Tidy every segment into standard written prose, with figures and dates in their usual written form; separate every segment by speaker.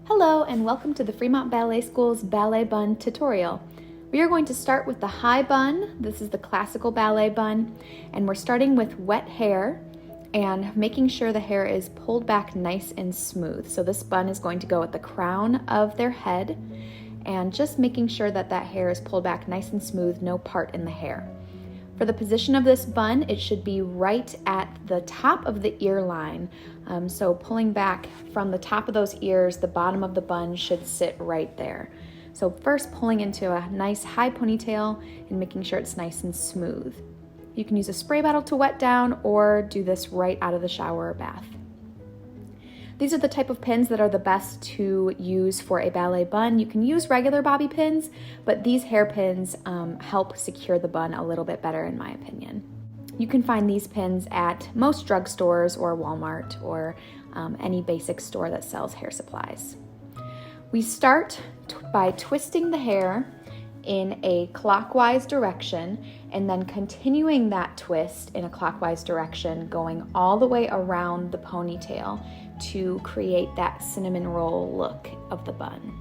Speaker 1: Hello and welcome to the Fremont Ballet School's Ballet Bun tutorial. We are going to start with the high bun. This is the classical ballet bun, and we're starting with wet hair and making sure the hair is pulled back nice and smooth. So this bun is going to go at the crown of their head and just making sure that that hair is pulled back nice and smooth, no part in the hair. For the position of this bun, it should be right at the top of the ear line. So pulling back from the top of those ears, the bottom of the bun should sit right there. So first pulling into a nice high ponytail and making sure it's nice and smooth. You can use a spray bottle to wet down or do this right out of the shower or bath. These are the type of pins that are the best to use for a ballet bun. You can use regular bobby pins, but these hairpins help secure the bun a little bit better in my opinion. You can find these pins at most drugstores or Walmart or any basic store that sells hair supplies. We start by twisting the hair in a clockwise direction and then continuing that twist in a clockwise direction, going all the way around the ponytail to create that cinnamon roll look of the bun.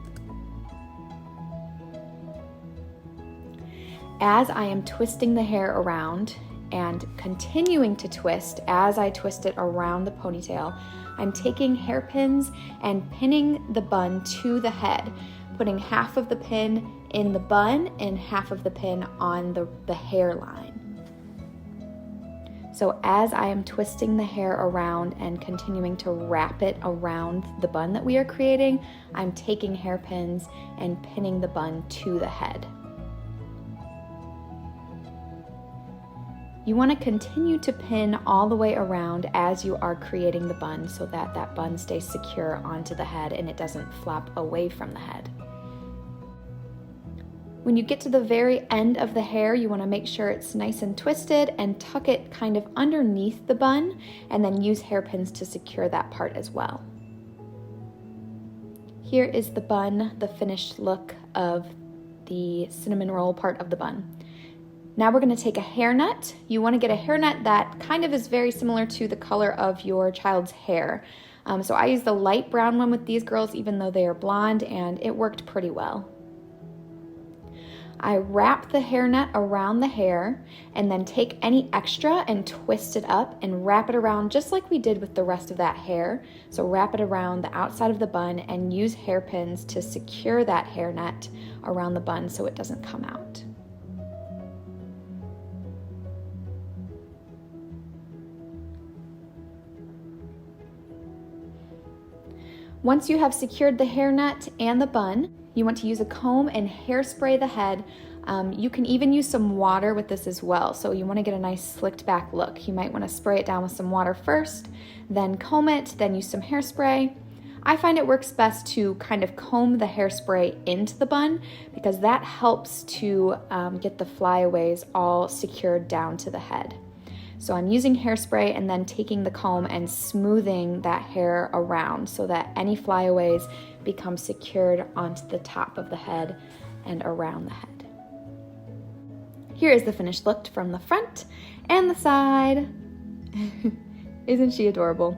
Speaker 1: As I am twisting the hair around and continuing to twist as I twist it around the ponytail, I'm taking hairpins and pinning the bun to the head, putting half of the pin in the bun and half of the pin on the hairline. So as I am twisting the hair around and continuing to wrap it around the bun that we are creating, I'm taking hairpins and pinning the bun to the head. You want to continue to pin all the way around as you are creating the bun so that that bun stays secure onto the head and it doesn't flop away from the head. When you get to the very end of the hair, you want to make sure it's nice and twisted and tuck it kind of underneath the bun and then use hairpins to secure that part as well. Here is the bun, the finished look of the cinnamon roll part of the bun. Now we're going to take a hairnet. You want to get a hairnet that kind of is very similar to the color of your child's hair. So I used the light brown one with these girls even though they are blonde, and it worked pretty well. I wrap the hairnet around the hair and then take any extra and twist it up and wrap it around just like we did with the rest of that hair. So wrap it around the outside of the bun and use hairpins to secure that hairnet around the bun so it doesn't come out. Once you have secured the hairnet and the bun, you want to use a comb and hairspray the head. You can even use some water with this as well. So you want to get a nice slicked back look. You might want to spray it down with some water first, then comb it, then use some hairspray. I find it works best to kind of comb the hairspray into the bun because that helps to get the flyaways all secured down to the head. So I'm using hairspray and then taking the comb and smoothing that hair around so that any flyaways become secured onto the top of the head and around the head. Here is the finished look from the front and the side. Isn't she adorable?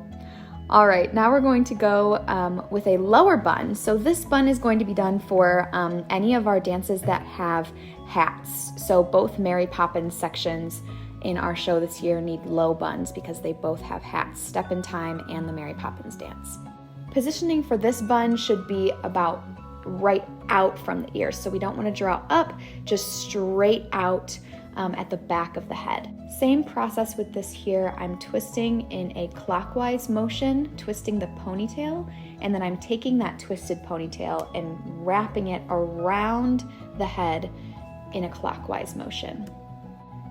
Speaker 1: All right, now we're going to go with a lower bun. So this bun is going to be done for any of our dances that have hats. So both Mary Poppins sections in our show this year need low buns because they both have hats, Step in Time and the Mary Poppins dance. Positioning for this bun should be about right out from the ears, so we don't want to draw up, just straight out at the back of the head. Same process with this here. I'm twisting in a clockwise motion, twisting the ponytail, and then I'm taking that twisted ponytail and wrapping it around the head in a clockwise motion.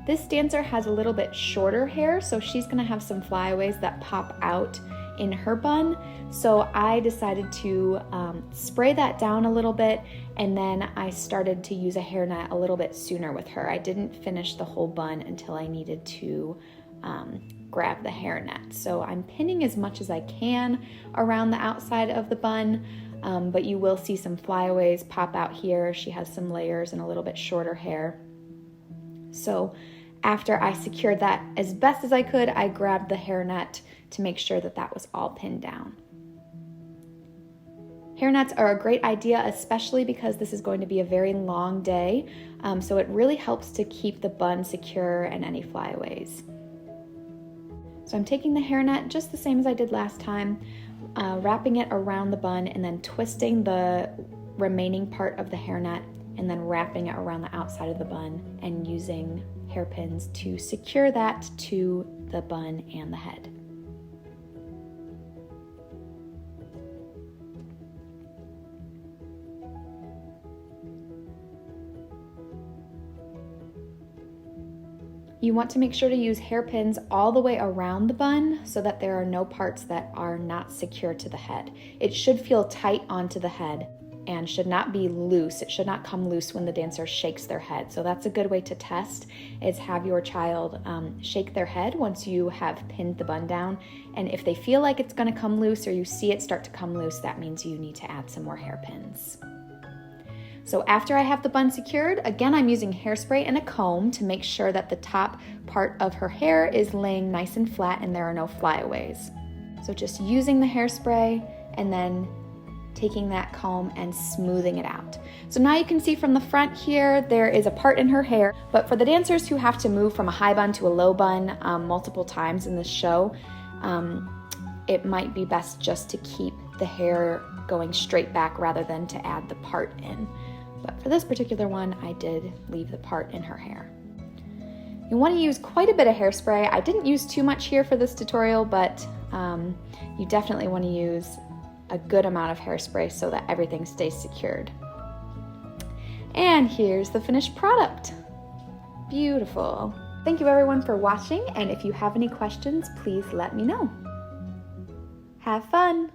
Speaker 1: This dancer has a little bit shorter hair, so she's gonna have some flyaways that pop out in her bun. So I decided to spray that down a little bit, and then I started to use a hairnet a little bit sooner with her. I didn't finish the whole bun until I needed to grab the hairnet. So I'm pinning as much as I can around the outside of the bun, but you will see some flyaways pop out here. She has some layers and a little bit shorter hair. So after I secured that as best as I could, I grabbed the hairnet to make sure that that was all pinned down. Hairnets are a great idea, especially because this is going to be a very long day, so it really helps to keep the bun secure and any flyaways. So I'm taking the hairnet just the same as I did last time, wrapping it around the bun and then twisting the remaining part of the hairnet and then wrapping it around the outside of the bun and using hairpins to secure that to the bun and the head. You want to make sure to use hairpins all the way around the bun so that there are no parts that are not secure to the head. It should feel tight onto the head and should not be loose. It should not come loose when the dancer shakes their head. So that's a good way to test, is have your child shake their head once you have pinned the bun down. And if they feel like it's gonna come loose or you see it start to come loose, that means you need to add some more hairpins. So after I have the bun secured, again, I'm using hairspray and a comb to make sure that the top part of her hair is laying nice and flat and there are no flyaways. So just using the hairspray and then taking that comb and smoothing it out. So now you can see from the front here, there is a part in her hair, but for the dancers who have to move from a high bun to a low bun multiple times in this show, it might be best just to keep the hair going straight back rather than to add the part in. But for this particular one, I did leave the part in her hair. You want to use quite a bit of hairspray. I didn't use too much here for this tutorial, but you definitely want to use a good amount of hairspray so that everything stays secured. And here's the finished product. Beautiful. Thank you everyone for watching, and if you have any questions, please let me know. Have fun!